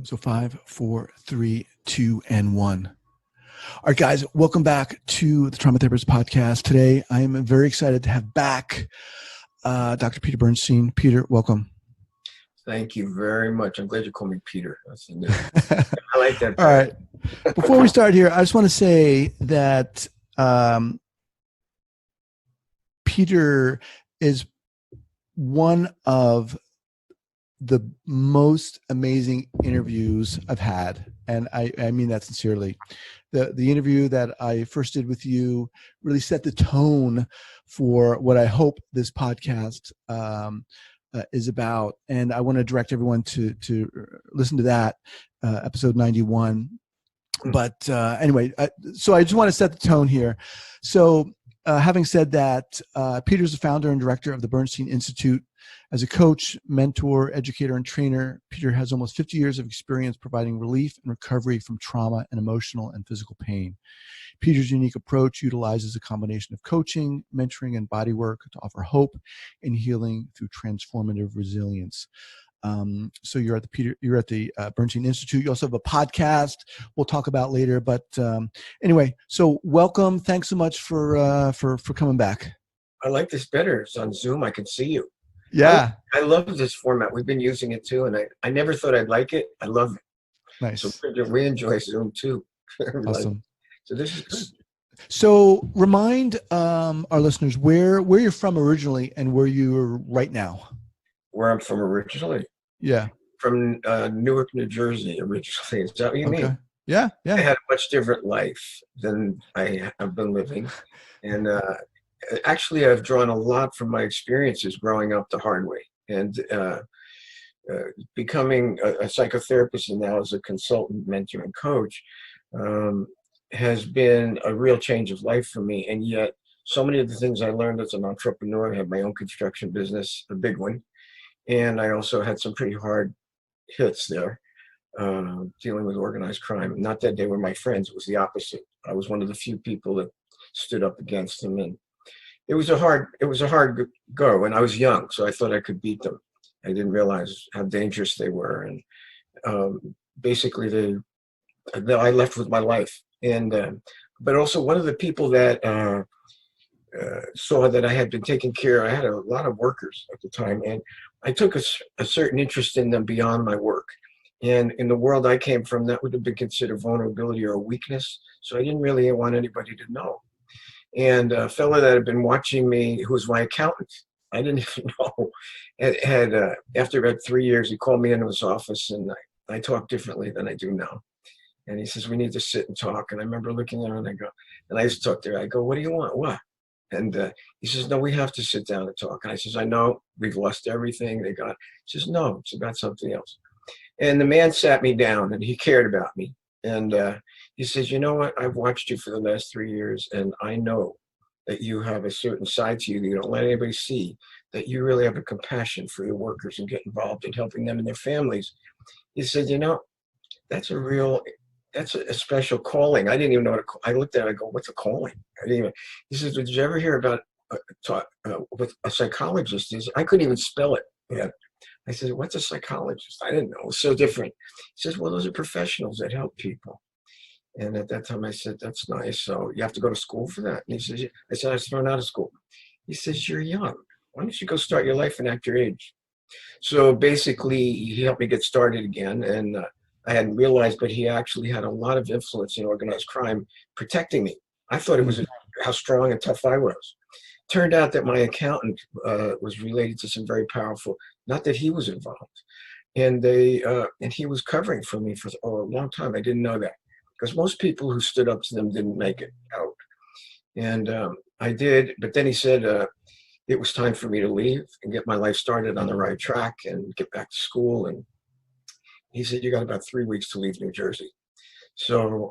So 5, 4, 3, 2, and 1. All right, guys, welcome back to the Trauma Therapist Podcast. Today, I am very excited to have back Dr. Peter Bernstein. Peter, welcome. Thank you very much. I'm glad you called me Peter. I like that. All right. Before we start here, I just want to say that Peter is one of the most amazing interviews I've had. And I mean that sincerely. The interview that I first did with you really set the tone for what I hope this podcast is about. And I want to direct everyone to listen to that, episode 91. But anyway, so I just want to set the tone here. So having said that, Peter's the founder and director of the Bernstein Institute. As a coach, mentor, educator, and trainer, Peter has almost 50 years of experience providing relief and recovery from trauma and emotional and physical pain. Peter's unique approach utilizes a combination of coaching, mentoring, and bodywork to offer hope and healing through transformative resilience. So you're at the Bernstein Institute. You also have a podcast we'll talk about later. But anyway, so welcome. Thanks so much for coming back. I like this better. It's on Zoom. I can see you. Yeah. I love this format. We've been using it too, and I never thought I'd like it. I love it. Nice. So we enjoy Zoom too. Awesome. So this is good. So remind our listeners where you're from originally and where you're right now. Where I'm from originally? Yeah. From Newark, New Jersey originally. Is that what you mean? Yeah. I had a much different life than I have been living. And actually, I've drawn a lot from my experiences growing up the hard way. And becoming a psychotherapist and now as a consultant, mentor, and coach has been a real change of life for me. And yet, so many of the things I learned as an entrepreneur, I had my own construction business, a big one. And I also had some pretty hard hits there, dealing with organized crime. Not that they were my friends, it was the opposite. I was one of the few people that stood up against them. And it was a hard go, and I was young, so I thought I could beat them. I didn't realize how dangerous they were. And basically I left with my life. And but also one of the people that saw that I had been taking care. I had a lot of workers at the time, and I took a certain interest in them beyond my work. And in the world I came from, that would have been considered vulnerability or a weakness. So I didn't really want anybody to know. And a fellow that had been watching me, who was my accountant, I didn't even know, had after about 3 years, he called me into his office, and I talk differently than I do now. And he says, we need to sit and talk. And I remember looking at him, and I used to talk to her. I go, what do you want? What? And he says, no, we have to sit down and talk. And I says, I know, we've lost everything. He says, no, it's about something else. And the man sat me down, and he cared about me. And he says, you know what? I've watched you for the last 3 years, and I know that you have a certain side to you that you don't let anybody see, that you really have a compassion for your workers and get involved in helping them and their families. He said, you know, that's a special calling. I didn't even know what I looked at it, I go, what's a calling? He says, did you ever hear about what a psychologist is? I couldn't even spell it yet. I said, what's a psychologist? I didn't know. It was so different. He says, well, those are professionals that help people. And at that time I said, that's nice. So you have to go to school for that? And he says, I said, I was thrown out of school. He says, you're young. Why don't you go start your life and act your age? So basically he helped me get started again. And I hadn't realized, but he actually had a lot of influence in organized crime protecting me. I thought it was how strong and tough I was. Turned out that my accountant was related to some very powerful, not that he was involved. And he was covering for me for a long time. I didn't know that, because most people who stood up to them didn't make it out. And I did, but then he said it was time for me to leave and get my life started on the right track and get back to school. And he said, you got about 3 weeks to leave New Jersey. So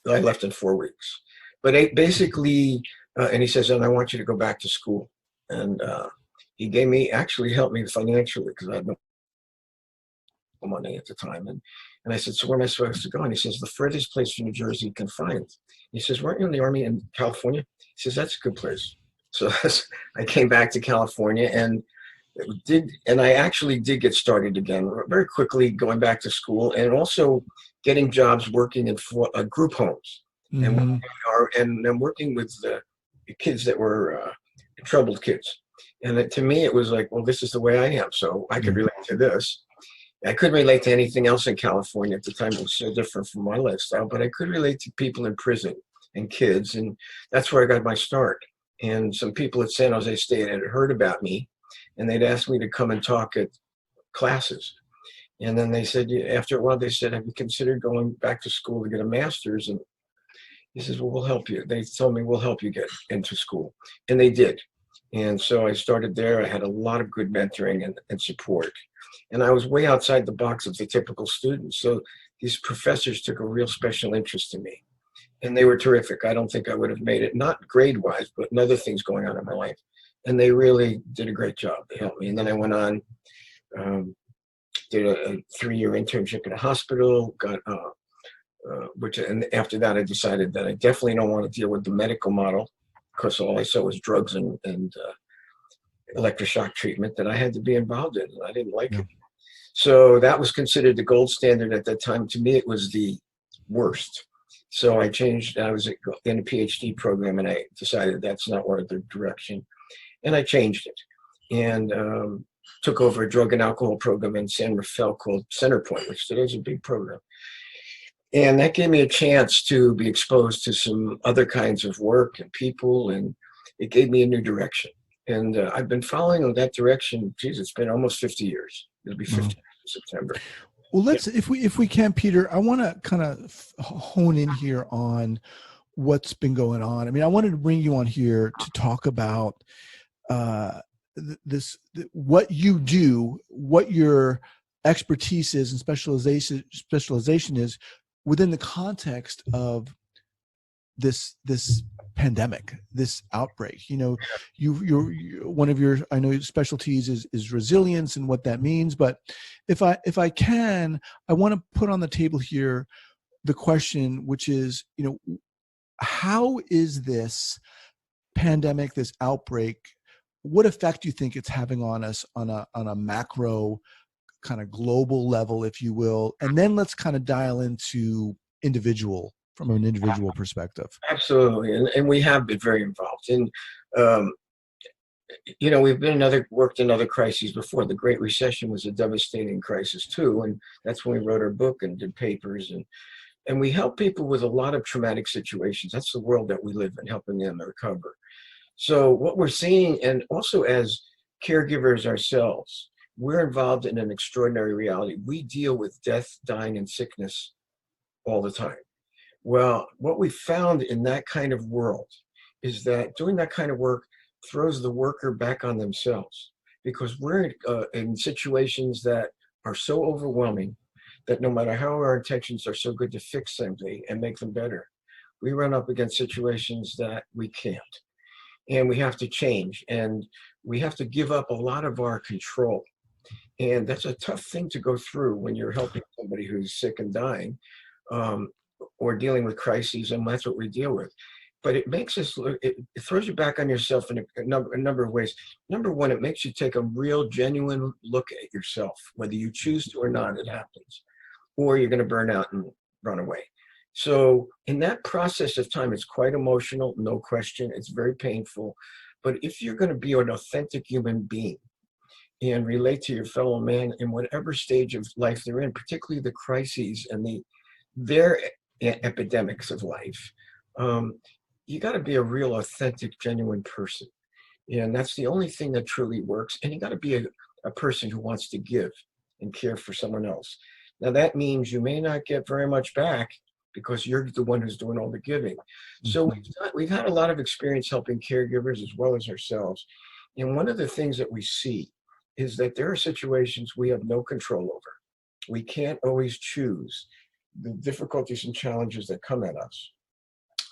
I left in 4 weeks. But basically, and he says, and I want you to go back to school. And he actually helped me financially, because I had no money at the time. And I said, so where am I supposed to go? And he says, the furthest place from New Jersey you can find. He says, weren't you in the Army in California? He says, that's a good place. So I came back to California, and It did, and I actually did get started again very quickly, going back to school, and also getting jobs working in group homes, and Mm-hmm. and working with the kids that were troubled kids. And to me, it was like, well, this is the way I am, so I could relate to this. I couldn't relate to anything else in California at the time. It was so different from my lifestyle, but I could relate to people in prison and kids, and that's where I got my start. And some people at San Jose State had heard about me, and they'd asked me to come and talk at classes. And then they said, after a while, they said, have you considered going back to school to get a master's? And he says, well, we'll help you. They told me, we'll help you get into school. And they did. And so I started there. I had a lot of good mentoring and support. And I was way outside the box of the typical student. So these professors took a real special interest in me. And they were terrific. I don't think I would have made it, not grade-wise, but in other things going on in my life. And they really did a great job. They helped me. And then I went on, did a 3-year internship in a hospital, got and after that, I decided that I definitely don't want to deal with the medical model, because all I saw was drugs and electroshock treatment that I had to be involved in, and I didn't like it. So that was considered the gold standard at that time. To me, it was the worst. So I changed. I was in a PhD program, and I decided that's not what the direction, and I changed it, and took over a drug and alcohol program in San Rafael called Centerpoint, which today is a big program. And that gave me a chance to be exposed to some other kinds of work and people, and it gave me a new direction. And I've been following that direction. Geez, it's been almost 50 years. It'll be 50 years in September. Well, let's, if we can, Peter, I want to kind of hone in here on what's been going on. I mean, I wanted to bring you on here to talk about what you do, what your expertise is and specialization is within the context of this pandemic, this outbreak. You know, you're one of your, I know, specialties is resilience and what that means. But if I can, I want to put on the table here the question, which is, you know, how is this pandemic, this outbreak, what effect do you think it's having on us on a macro kind of global level, if you will? And then let's kind of dial into from an individual perspective. Absolutely. And we have been very involved. And, you know, we've worked in other crises before. The Great Recession was a devastating crisis too. And that's when we wrote our book and did papers. And we help people with a lot of traumatic situations. That's the world that we live in, helping them recover. So what we're seeing, and also as caregivers ourselves, we're involved in an extraordinary reality. We deal with death, dying, and sickness all the time. Well, what we found in that kind of world is that doing that kind of work throws the worker back on themselves, because we're in situations that are so overwhelming that no matter how our intentions are so good to fix something and make them better, we run up against situations that we can't. And we have to change, and we have to give up a lot of our control. And that's a tough thing to go through when you're helping somebody who's sick and dying, or dealing with crises, and that's what we deal with. But it makes us look, it throws you back on yourself in a number of ways. Number one, it makes you take a real, genuine look at yourself, whether you choose to or not, it happens, or you're going to burn out and run away. So in that process of time, it's quite emotional, no question. It's very painful. But if you're going to be an authentic human being and relate to your fellow man in whatever stage of life they're in, particularly the crises and their epidemics of life, you got to be a real, authentic, genuine person. And that's the only thing that truly works. And you got to be a person who wants to give and care for someone else. Now, that means you may not get very much back, because you're the one who's doing all the giving. So we've had a lot of experience helping caregivers as well as ourselves. And one of the things that we see is that there are situations we have no control over. We can't always choose the difficulties and challenges that come at us.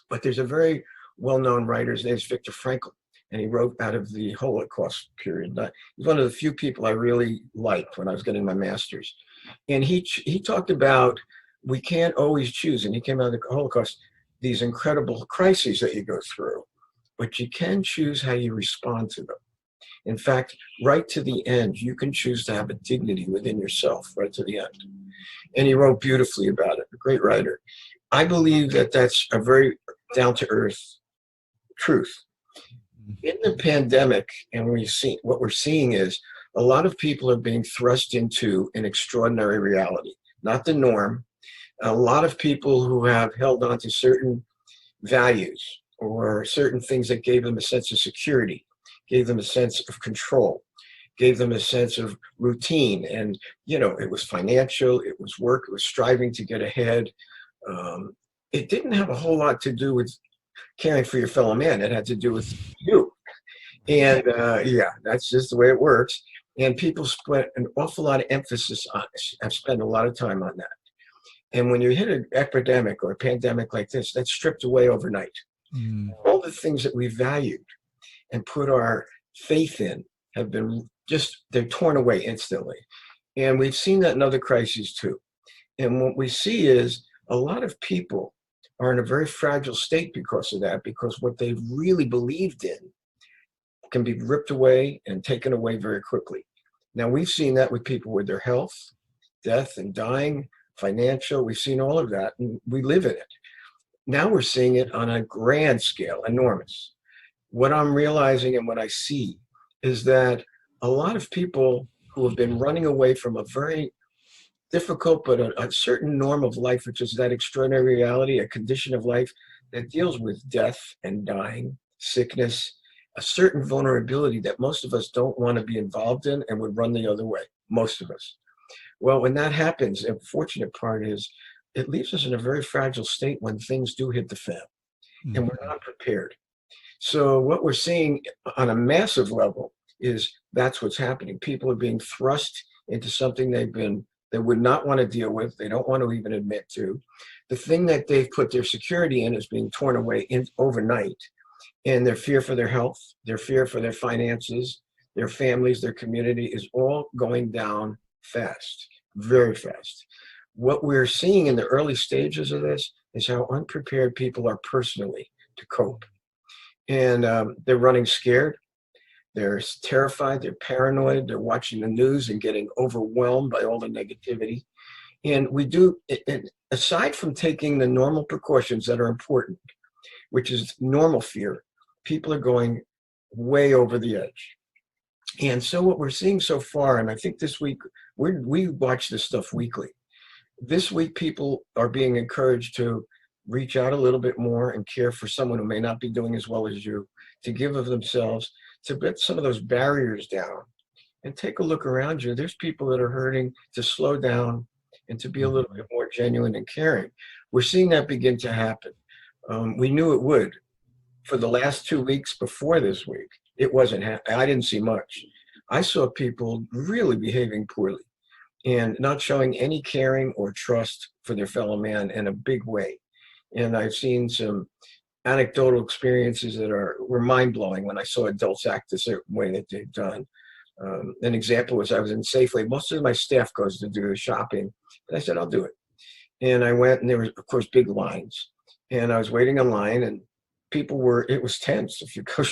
But there's a very well-known writer, his name is Viktor Frankl, and he wrote out of the Holocaust period. He's one of the few people I really liked when I was getting my master's. And he talked about, we can't always choose, and he came out of the Holocaust, these incredible crises that you go through, but you can choose how you respond to them. In fact, right to the end, you can choose to have a dignity within yourself, right to the end. And he wrote beautifully about it, a great writer. I believe that that's a very down-to-earth truth. In the pandemic, and what we're seeing is a lot of people are being thrust into an extraordinary reality, not the norm. A lot of people who have held on to certain values or certain things that gave them a sense of security, gave them a sense of control, gave them a sense of routine. And, it was financial, it was work, it was striving to get ahead. It didn't have a whole lot to do with caring for your fellow man. It had to do with you. And that's just the way it works. And people spent an awful lot of emphasis on it. I've spent a lot of time on that. And when you hit an epidemic or a pandemic like this, that's stripped away overnight. All the things that we valued and put our faith in have been they're torn away instantly. And we've seen that in other crises too. And what we see is a lot of people are in a very fragile state because of that, because what they've really believed in can be ripped away and taken away very quickly. Now, we've seen that with people with their health, death and dying, financial. We've seen all of that, and we live in it. Now we're seeing it on a grand scale, enormous. What I'm realizing and what I see is that a lot of people who have been running away from a very difficult but a certain norm of life, which is that extraordinary reality, a condition of life that deals with death and dying, sickness, a certain vulnerability that most of us don't want to be involved in and would run the other way, most of us. Well, when that happens, the unfortunate part is it leaves us in a very fragile state when things do hit the fan, and we're not prepared. So what we're seeing on a massive level is that's what's happening. People are being thrust into something they would not want to deal with. They don't want to even admit to. The thing that they've put their security in is being torn away overnight. And their fear for their health, their fear for their finances, their families, their community is all going down fast, very fast. What we're seeing in the early stages of this is how unprepared people are personally to cope. And they're running scared. They're terrified. They're paranoid. They're watching the news and getting overwhelmed by all the negativity. And aside from taking the normal precautions that are important, which is normal fear, people are going way over the edge. And so what we're seeing so far, and I think this week, we watch this stuff weekly. This week, people are being encouraged to reach out a little bit more and care for someone who may not be doing as well as you, to give of themselves, to get some of those barriers down and take a look around you. There's people that are hurting, to slow down and to be a little bit more genuine and caring. We're seeing that begin to happen. We knew it would. For the last 2 weeks before this week, it wasn't I didn't see much. I saw people really behaving poorly and not showing any caring or trust for their fellow man in a big way. And I've seen some anecdotal experiences that were mind-blowing when I saw adults act a certain way that they've done. An example was I was in Safeway. Most of my staff goes to do the shopping. And I said, I'll do it. And I went, and there was, of course, big lines. And I was waiting in line, and it was tense. If you go,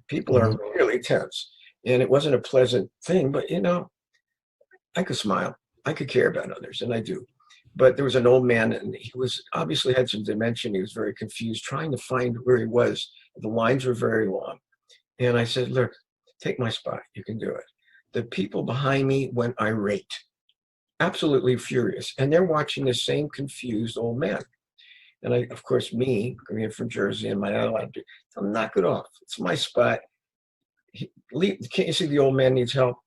people are really tense. And it wasn't a pleasant thing, but, I could smile. I could care about others, and I do. But there was an old man, and he was obviously had some dementia. He was very confused, trying to find where he was. The lines were very long. And I said, look, take my spot. You can do it. The people behind me went irate, absolutely furious. And they're watching the same confused old man. And of course, me, coming in from Jersey, and my not allowed to, I'll knock it off. It's my spot. Can't you see the old man needs help?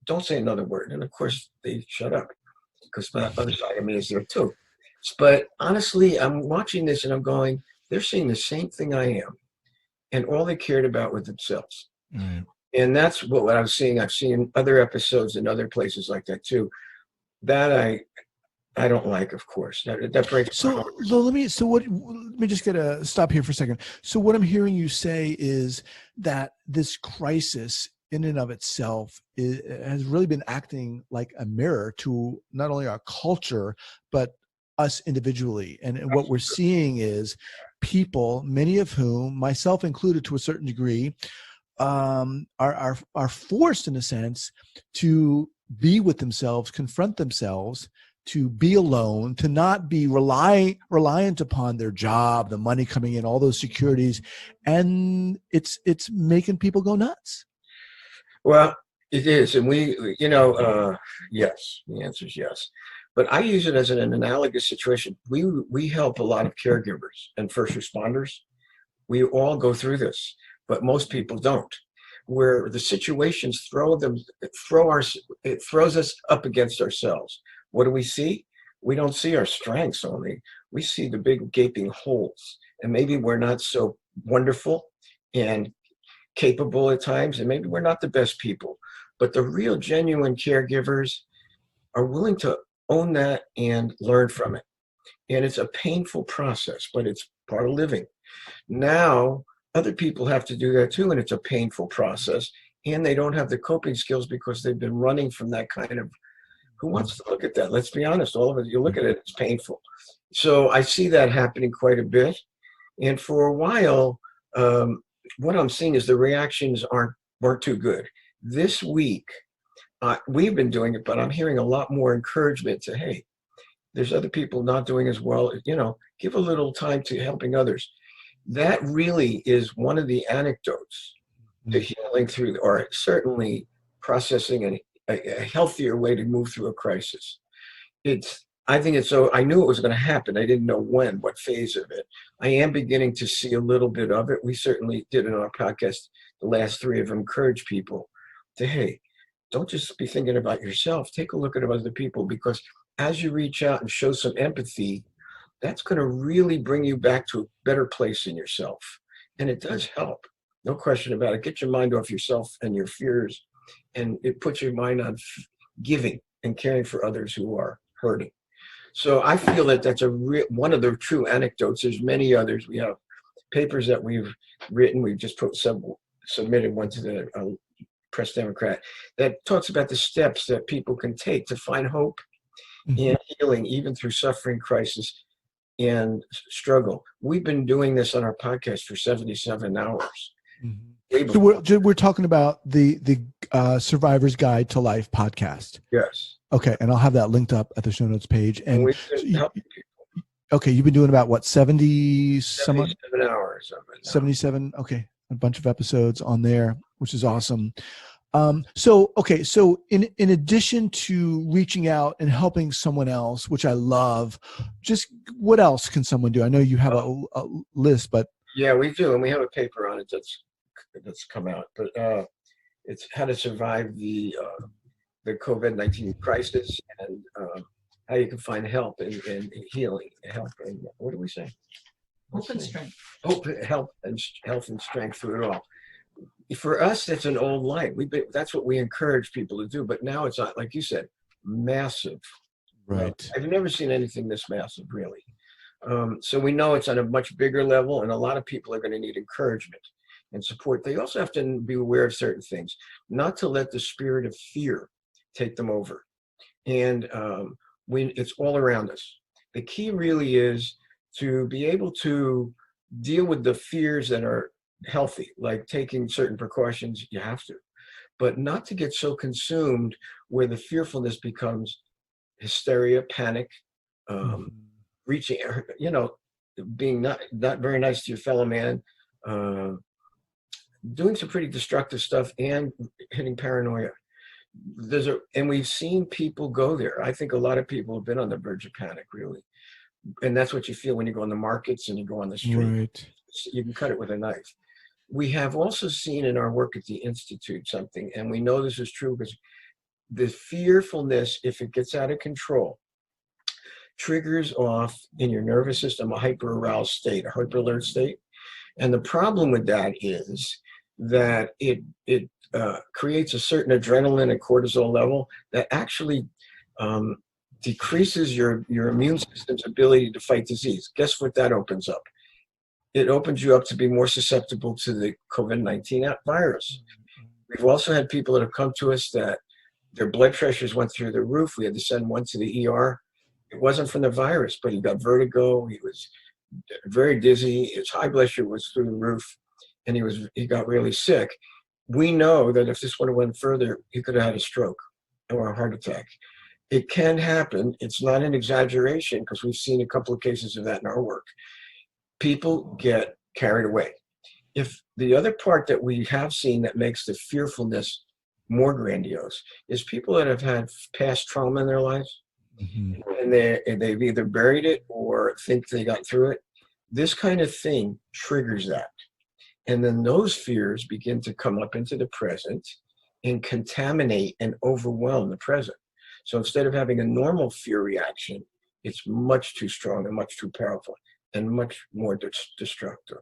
Don't say another word. And of course, they shut up, because the other side of me is there too. But honestly, I'm watching this and I'm going, they're seeing the same thing I am. And all they cared about was themselves. Right. And that's what I was seeing. I've seen other episodes in other places like that too. That I don't like, of course. That breaks my heart. Let me just get a stop here for a second. So what I'm hearing you say is that this crisis in and of itself has really been acting like a mirror to not only our culture, but us individually. And what we're seeing is people, many of whom, myself included to a certain degree, are forced, in a sense, to be with themselves, confront themselves, to be alone, to not be reliant upon their job, the money coming in, all those securities, and it's making people go nuts. Well, it is, and yes, the answer is yes. But I use it as an analogous situation. We help a lot of caregivers and first responders. We all go through this, but most people don't. Where the situations it throws us up against ourselves. What do we see? We don't see our strengths only. We see the big gaping holes, and maybe we're not so wonderful and capable at times, and maybe we're not the best people. But the real, genuine caregivers are willing to own that and learn from it. And it's a painful process, but it's part of living. Now, other people have to do that too, and it's a painful process. And they don't have the coping skills because they've been running from that kind of, who wants to look at that? Let's be honest, all of it, you look at it, it's painful. So I see that happening quite a bit. And for a while, what I'm seeing is the reactions weren't too good. This week, we've been doing it, but I'm hearing a lot more encouragement to, hey, there's other people not doing as well. Give a little time to helping others. That really is one of the anecdotes to healing through, or certainly processing a healthier way to move through a crisis. I think it's so, I knew it was going to happen. I didn't know when, what phase of it. I am beginning to see a little bit of it. We certainly did in our podcast, the last three, have encouraged people to, hey, don't just be thinking about yourself. Take a look at other people, because as you reach out and show some empathy, that's going to really bring you back to a better place in yourself. And it does help. No question about it. Get your mind off yourself and your fears, and it puts your mind on giving and caring for others who are hurting. So I feel that that's one of the true anecdotes. There's many others. We have papers that we've written. We've just submitted one to the Press Democrat that talks about the steps that people can take to find hope and healing, even through suffering, crisis, and struggle. We've been doing this on our podcast for 77 hours. So we're talking about the Survivor's Guide to Life podcast. Yes. Okay, and I'll have that linked up at the show notes page. And we've been helping people. Okay, you've been doing about what, 77 hours of it now. 77. Okay, a bunch of episodes on there, which is awesome. So in addition to reaching out and helping someone else, which I love, just what else can someone do? I know you have a list, but yeah, we do, and we have a paper on it that's come out. But it's how to survive the COVID-19 crisis, and how you can find help and healing, help, and what do we say? Hope and strength. Hope, health and strength through it all. For us, that's an old light. That's what we encourage people to do. But now it's not, like you said, massive. Right. I've never seen anything this massive, really. So we know it's on a much bigger level, and a lot of people are going to need encouragement and support. They also have to be aware of certain things, not to let the spirit of fear take them over. And it's all around us. The key really is to be able to deal with the fears that are healthy, like taking certain precautions. You have to, but not to get so consumed where the fearfulness becomes hysteria, panic, reaching, being not very nice to your fellow man, doing some pretty destructive stuff, and hitting paranoia. And we've seen people go there. I think a lot of people have been on the verge of panic, really. And that's what you feel when you go in the markets and you go on the street. Right. You can cut it with a knife. We have also seen in our work at the Institute something, and we know this is true because the fearfulness, if it gets out of control, triggers off in your nervous system a hyper-aroused state, a hyper-alert state. And the problem with that is that it creates a certain adrenaline and cortisol level that actually decreases your immune system's ability to fight disease. Guess what that opens up? It opens you up to be more susceptible to the COVID-19 virus. We've also had people that have come to us that their blood pressures went through the roof. We had to send one to the ER. It wasn't from the virus, but he got vertigo. He was very dizzy. His high blood pressure was through the roof, and he got really sick. we know that if this would have went further, he could have had a stroke or a heart attack. It can happen. It's not an exaggeration because we've seen a couple of cases of that in our work. People get carried away. If the other part that we have seen that makes the fearfulness more grandiose is people that have had past trauma in their lives, and they've either buried it or think they got through it. This kind of thing triggers that. And then those fears begin to come up into the present and contaminate and overwhelm the present. So instead of having a normal fear reaction, it's much too strong and much too powerful and much more destructive.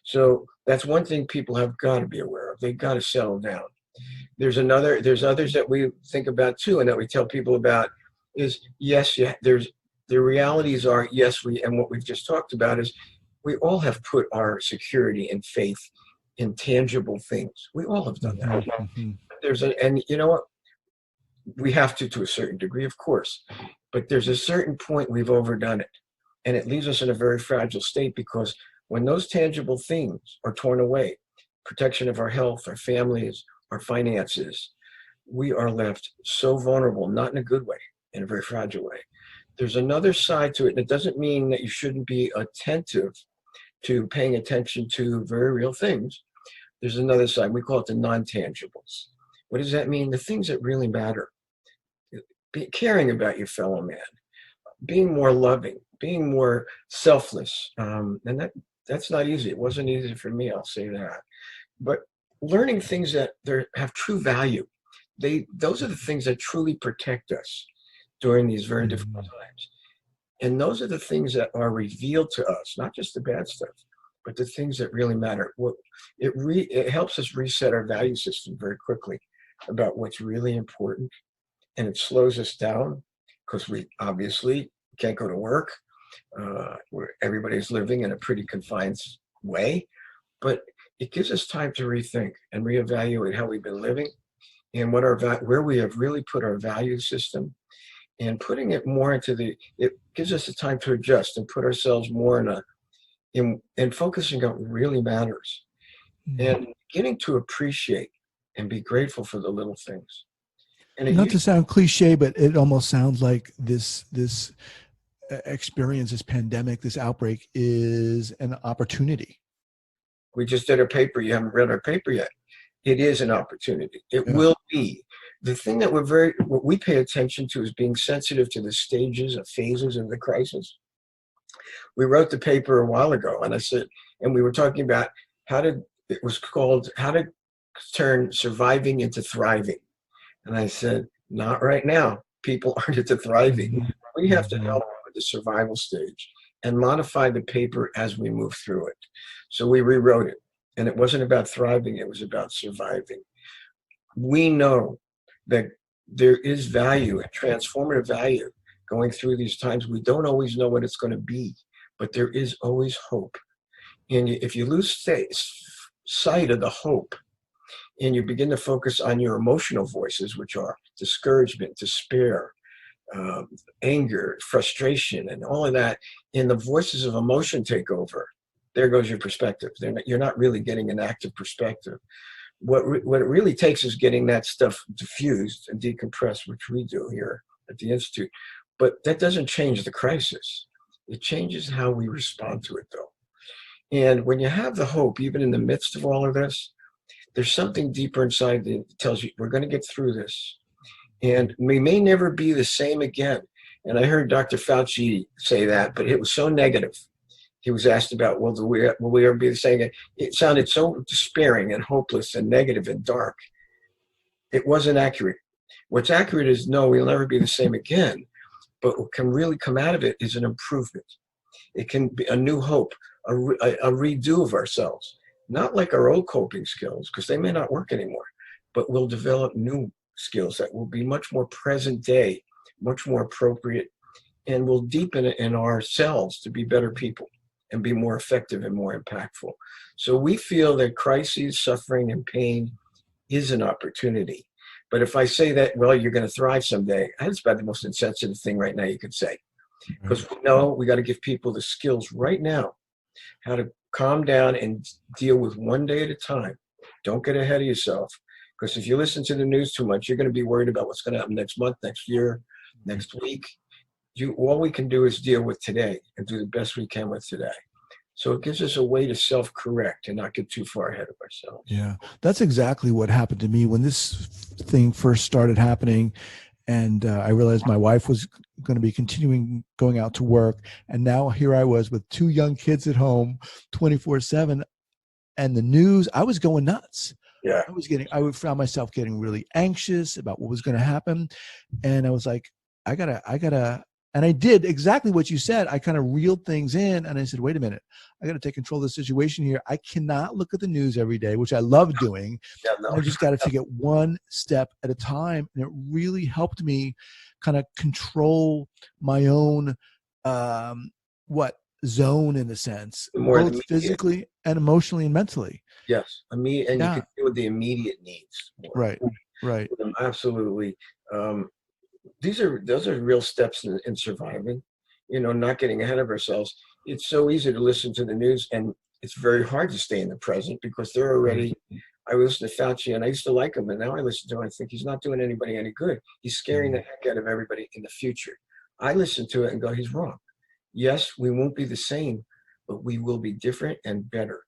So that's one thing people have got to be aware of. They've got to settle down. There's others that we think about too, and that we tell people about is, yes, yeah, the realities are, yes, and what we've just talked about is we all have put our security and faith in tangible things. We all have done that. And you know what? We have to a certain degree, of course, but there's a certain point we've overdone it. And it leaves us in a very fragile state because when those tangible things are torn away, protection of our health, our families, our finances, we are left so vulnerable, not in a good way, in a very fragile way. There's another side to it, and it doesn't mean that you shouldn't be attentive to paying attention to very real things. There's another side. We call it the non-tangibles. What does that mean? The things that really matter. Caring about your fellow man, being more loving, being more selfless. And that's not easy. It wasn't easy for me, I'll say that. But learning things that have true value. Those are the things that truly protect us during these very difficult times. And those are the things that are revealed to us, not just the bad stuff, but the things that really matter. It helps us reset our value system very quickly about what's really important. And it slows us down because we obviously can't go to work. Where everybody's living in a pretty confined way, but it gives us time to rethink and reevaluate how we've been living and where we have really put our value system, and putting it more it gives us the time to adjust and put ourselves more in focusing on what really matters, and beginning to appreciate and be grateful for the little things. And not to sound cliche, but it almost sounds like this experience, this pandemic, this outbreak is an opportunity. We just did a paper. You haven't read our paper yet. It is an opportunity. It will be. The thing that what we pay attention to is being sensitive to the stages of phases of the crisis. We wrote the paper a while ago, and I said, and we were talking about it was called How to Turn Surviving into Thriving. And I said, not right now. People aren't into thriving. We have to help with the survival stage and modify the paper as we move through it. So we rewrote it, and it wasn't about thriving. It was about surviving. We know that there is value, a transformative value going through these times. We don't always know what it's going to be, but there is always hope. And if you lose sight of the hope, and you begin to focus on your emotional voices, which are discouragement, despair, anger, frustration, and all of that, and the voices of emotion take over, there goes your perspective. You're not really getting an active perspective. What it really takes is getting that stuff diffused and decompressed, which we do here at the Institute. But that doesn't change the crisis. It changes how we respond to it, though. And when you have the hope, even in the midst of all of this, there's something deeper inside that tells you we're going to get through this. And we may never be the same again. And I heard Dr. Fauci say that, but it was so negative. He was asked about, will we ever be the same again? It sounded so despairing and hopeless and negative and dark. It wasn't accurate. What's accurate is, no, we'll never be the same again. But what can really come out of it is an improvement. It can be a new hope, a redo of ourselves. Not like our old coping skills, because they may not work anymore, but we'll develop new skills that will be much more present day, much more appropriate, and will deepen it in ourselves to be better people and be more effective and more impactful. So we feel that crises, suffering, and pain is an opportunity. But if I say that, well, you're going to thrive someday, that's about the most insensitive thing right now you could say. Because we know we got to give people the skills right now, how to calm down and deal with one day at a time Don't get ahead of yourself, because if you listen to the news too much, you're going to be worried about what's going to happen next month, next year, next week. All we can do is deal with today and do the best we can with today. So it gives us a way to self-correct and not get too far ahead of ourselves. Yeah, that's exactly what happened to me when this thing first started happening. And I realized my wife was going to be continuing going out to work. And now here I was with 2 young kids at home 24/7. And the news, I was going nuts. Yeah. I found myself getting really anxious about what was going to happen. And I was like, I gotta, and I did exactly what you said. I kind of reeled things in and I said, wait a minute, I got to take control of the situation here. I cannot look at the news every day, which I love doing. Yeah, no. I just got to take it one step at a time. And it really helped me kind of control my own, zone in a sense, both physically and emotionally and mentally. Yes. And you can deal with the immediate needs more. Right. Absolutely. Those are real steps in surviving, not getting ahead of ourselves. It's so easy to listen to the news, and it's very hard to stay in the present because they're already, I listen to Fauci and I used to like him, and now I listen to him, I think he's not doing anybody any good. He's scaring the heck out of everybody in the future. I listen to it and go, he's wrong. Yes, we won't be the same, but we will be different and better.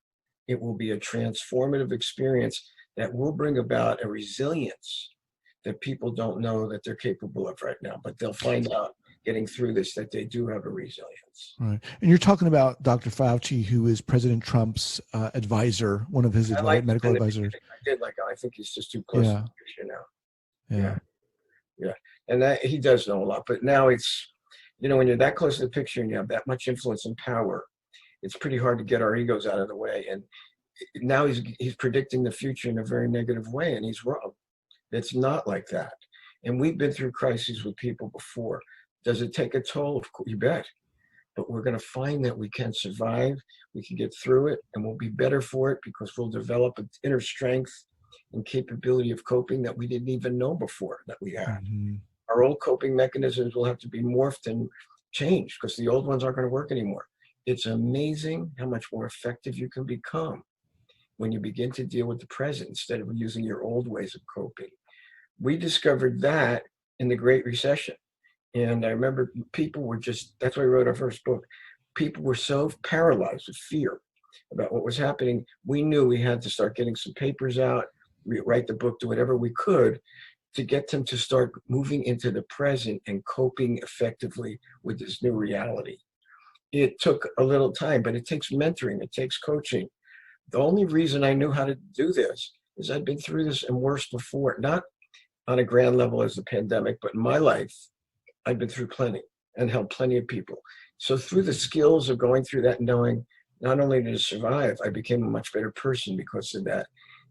It will be a transformative experience that will bring about a resilience that people don't know that they're capable of right now, but they'll find out getting through this that they do have a resilience. Right. And you're talking about Dr. Fauci, who is President Trump's advisor, one of his medical advisors. I think he's just too close to the picture now. Yeah. And he does know a lot, but now it's, when you're that close to the picture and you have that much influence and power, it's pretty hard to get our egos out of the way. And now he's predicting the future in a very negative way, and he's wrong. It's not like that. And we've been through crises with people before. Does it take a toll? Of course, you bet. But we're going to find that we can survive, we can get through it, and we'll be better for it because we'll develop an inner strength and capability of coping that we didn't even know before that we had. Mm-hmm. Our old coping mechanisms will have to be morphed and changed because the old ones aren't going to work anymore. It's amazing how much more effective you can become when you begin to deal with the present instead of using your old ways of coping. We discovered that in the Great Recession. And I remember people were that's why I wrote our first book. People were so paralyzed with fear about what was happening. We knew we had to start getting some papers out, write the book, do whatever we could to get them to start moving into the present and coping effectively with this new reality. It took a little time, but it takes mentoring, it takes coaching. The only reason I knew how to do this is I'd been through this and worse before, not on a grand level as the pandemic, but in my life, I've been through plenty and helped plenty of people. So through the skills of going through that, knowing not only to survive, I became a much better person because of that.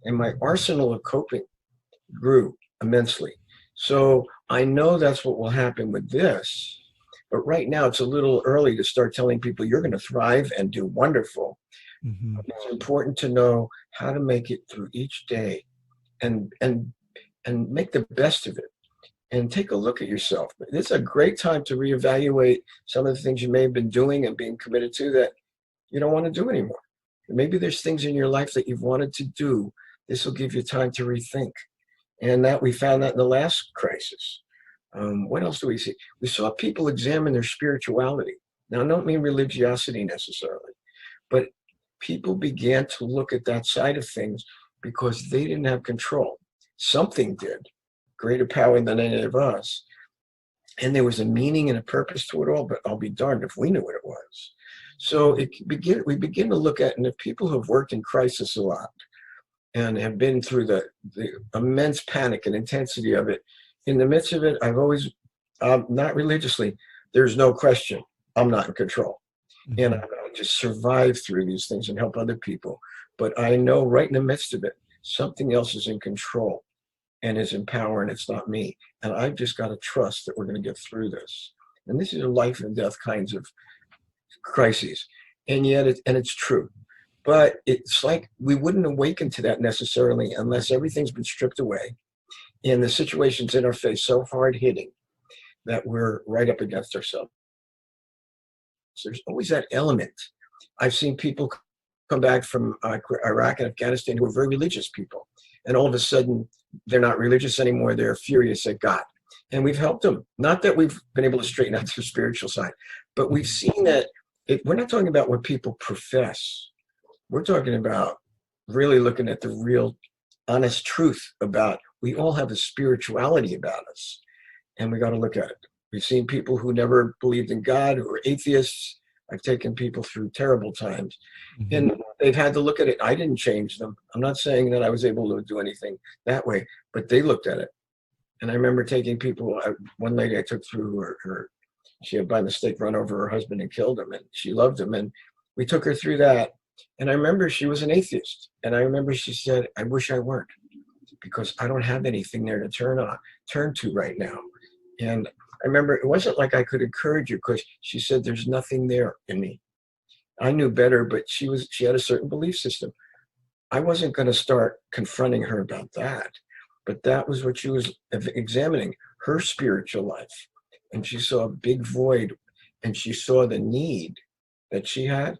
And my arsenal of coping grew immensely. So I know that's what will happen with this. But right now, it's a little early to start telling people you're going to thrive and do wonderful. Mm-hmm. It's important to know how to make it through each day and make the best of it. And take a look at yourself. It's a great time to reevaluate some of the things you may have been doing and being committed to that you don't want to do anymore. Maybe there's things in your life that you've wanted to do. This will give you time to rethink. And that we found that in the last crisis. What else do we see? We saw people examine their spirituality. Now, I don't mean religiosity necessarily, but people began to look at that side of things because they didn't have control. Something did. Greater power than any of us. And there was a meaning and a purpose to it all, but I'll be darned if we knew what it was. So we begin to look at, and if people who have worked in crisis a lot and have been through the immense panic and intensity of it, in the midst of it, I've always, not religiously, there's no question, I'm not in control. Mm-hmm. And I'm going to just survive through these things and help other people. But I know right in the midst of it, something else is in control and is in power, and it's not me. And I've just got to trust that we're going to get through this. And this is a life and death kinds of crises. And yet, it's true. But it's like we wouldn't awaken to that necessarily unless everything's been stripped away and the situation's in our face so hard hitting that we're right up against ourselves. So there's always that element. I've seen people come back from Iraq and Afghanistan who are very religious people. And all of a sudden, they're not religious anymore. They're furious at God. And we've helped them. Not that we've been able to straighten out their spiritual side, but we've seen that we're not talking about what people profess. We're talking about really looking at the real honest truth about we all have a spirituality about us, and we got to look at it. We've seen people who never believed in God, who are atheists. I've taken people through terrible times, and they've had to look at it. I didn't change them. I'm not saying that I was able to do anything that way, but they looked at it. And I remember taking people, one lady I took through her, she had by mistake run over her husband and killed him, and she loved him. And we took her through that. And I remember she was an atheist. And I remember she said, I wish I weren't, because I don't have anything there to turn to right now. And I remember it wasn't like I could encourage her, because she said, there's nothing there in me. I knew better, but she had a certain belief system. I wasn't going to start confronting her about that. But that was what she was examining, her spiritual life. And she saw a big void, and she saw the need that she had,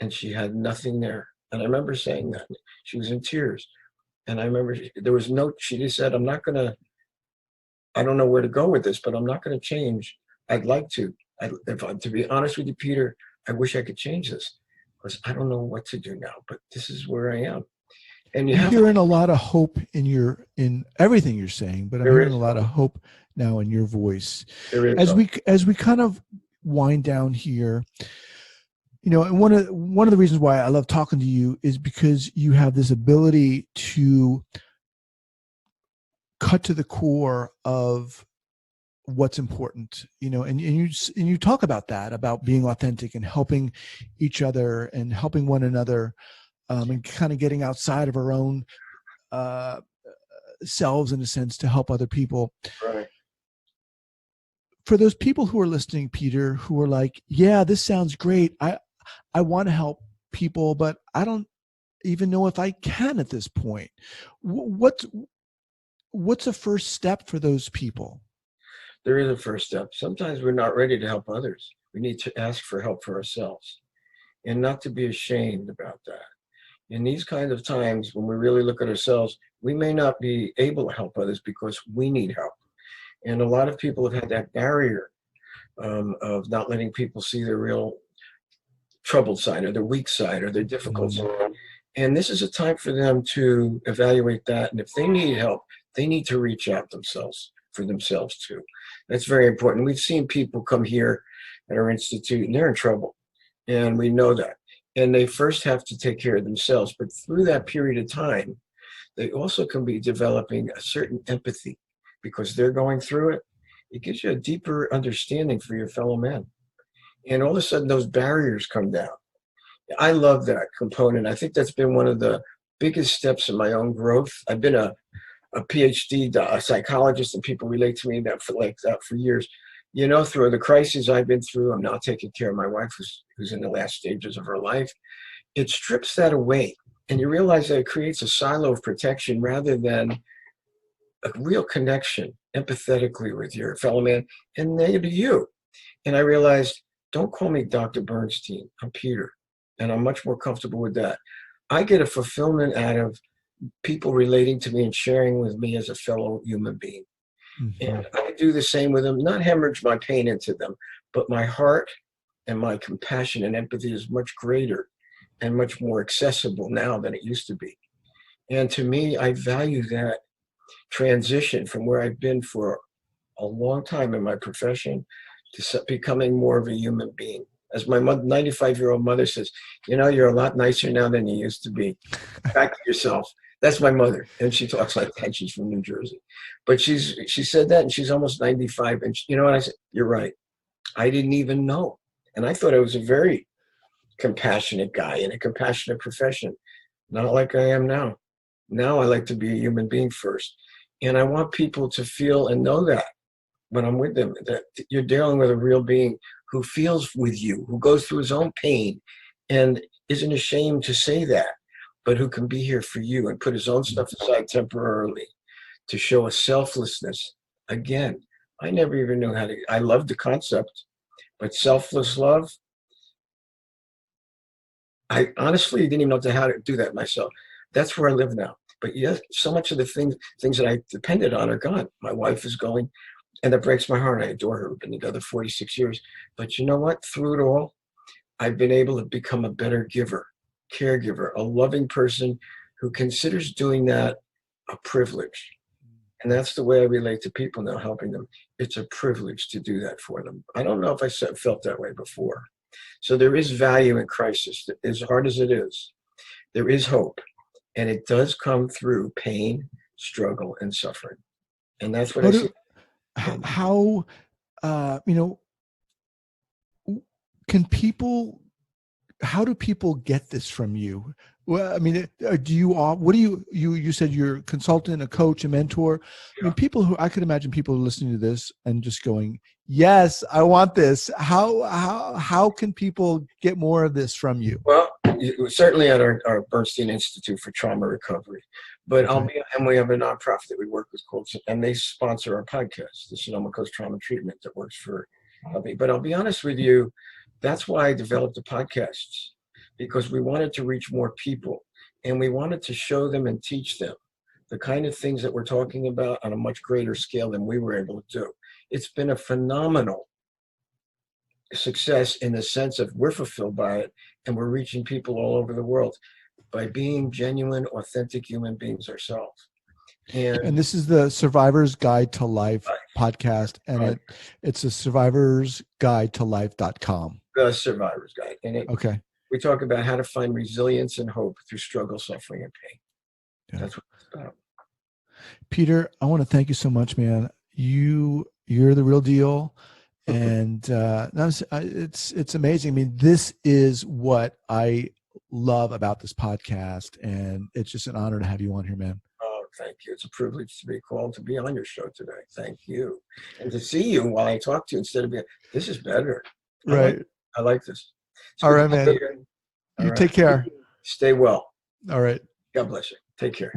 and she had nothing there. And I remember saying that. She was in tears. And I remember there was she just said, I don't know where to go with this, but I'm not going to change. I'd like to. To be honest with you, Peter, I wish I could change this, because I don't know what to do now, but this is where I am. And I'm hearing a lot of hope in everything you're saying, but I'm hearing a lot of hope now in your voice. As we kind of wind down here, and one of the reasons why I love talking to you is because you have this ability to cut to the core of what's important, and you talk about that, about being authentic and helping each other and helping one another. And kind of getting outside of our own selves, in a sense, to help other people. Right. For those people who are listening, Peter, who are like, yeah, this sounds great. I want to help people, but I don't even know if I can at this point. What's a first step for those people? There is a first step. Sometimes we're not ready to help others. We need to ask for help for ourselves, and not to be ashamed about that. In these kinds of times, when we really look at ourselves, we may not be able to help others because we need help. And a lot of people have had that barrier of not letting people see their real troubled side or their weak side or their difficult side. And this is a time for them to evaluate that. And if they need help, they need to reach out for themselves too. That's very important. We've seen people come here at our institute and they're in trouble. And we know that. And they first have to take care of themselves. But through that period of time, they also can be developing a certain empathy, because they're going through it. It gives you a deeper understanding for your fellow men. And all of a sudden, those barriers come down. I love that component. I think that's been one of the biggest steps in my own growth. I've been a PhD a psychologist, and people relate to me that for years. Through the crises I've been through, I'm now taking care of my wife who's in the last stages of her life. It strips that away, and you realize that it creates a silo of protection rather than a real connection empathetically with your fellow man and they to you. And I realized, don't call me Dr. Bernstein. I'm Peter, and I'm much more comfortable with that. I get a fulfillment out of people relating to me and sharing with me as a fellow human being. Mm-hmm. And I do the same with them, not hemorrhage my pain into them, but my heart and my compassion and empathy is much greater and much more accessible now than it used to be. And to me, I value that transition from where I've been for a long time in my profession to becoming more of a human being. As my 95-year-old mother says, you're a lot nicer now than you used to be. Back to yourself. That's my mother, and she talks like that. She's from New Jersey, but she said that, and she's almost 95. And you know what I said? You're right. I didn't even know, and I thought I was a very compassionate guy in a compassionate profession, not like I am now. Now I like to be a human being first, and I want people to feel and know that when I'm with them, that you're dealing with a real being who feels with you, who goes through his own pain, and isn't ashamed to say that, but who can be here for you and put his own stuff aside temporarily to show a selflessness. Again, I never even knew I loved the concept, but selfless love, I honestly didn't even know how to do that myself. That's where I live now. But yes, so much of the things that I depended on are gone. My wife is going, and that breaks my heart. I adore her. We've been together 46 years. But you know what? Through it all, I've been able to become a better giver, caregiver, a loving person who considers doing that a privilege. And that's the way I relate to people now, helping them. It's a privilege to do that for them. I don't know if I felt that way before. So there is value in crisis. As hard as it is, there is hope. And it does come through pain, struggle, and suffering. And that's what I see. How can people, how do people get this from you? Well, I mean, what do you said you're a consultant, a coach, a mentor. Yeah. I mean, I could imagine people listening to this and just going, yes, I want this. How can people get more of this from you? Well, certainly at our Bernstein Institute for Trauma Recovery, but Okay. and we have a nonprofit that we work with called, and they sponsor our podcast, the Sonoma Coast Trauma Treatment, that works for me. But I'll be honest with you, that's why I developed the podcasts, because we wanted to reach more people, and we wanted to show them and teach them the kind of things that we're talking about on a much greater scale than we were able to do. It's been a phenomenal success in the sense of we're fulfilled by it, and we're reaching people all over the world by being genuine, authentic human beings ourselves. And this is the Survivor's Guide to Life podcast, and it's a survivorsguidetolife.com. The Survivor's Guide. And we talk about how to find resilience and hope through struggle, suffering, and pain. Yeah. That's what it's about. Peter, I want to thank you so much, man. You're the real deal. And it's amazing. I mean, this is what I love about this podcast, and it's just an honor to have you on here, man. Oh, thank you. It's a privilege to be called to be on your show today. Thank you. And to see you while I talk to you instead of this is better. Right. I like this. All right, man. You take care. Stay well. All right. God bless you. Take care.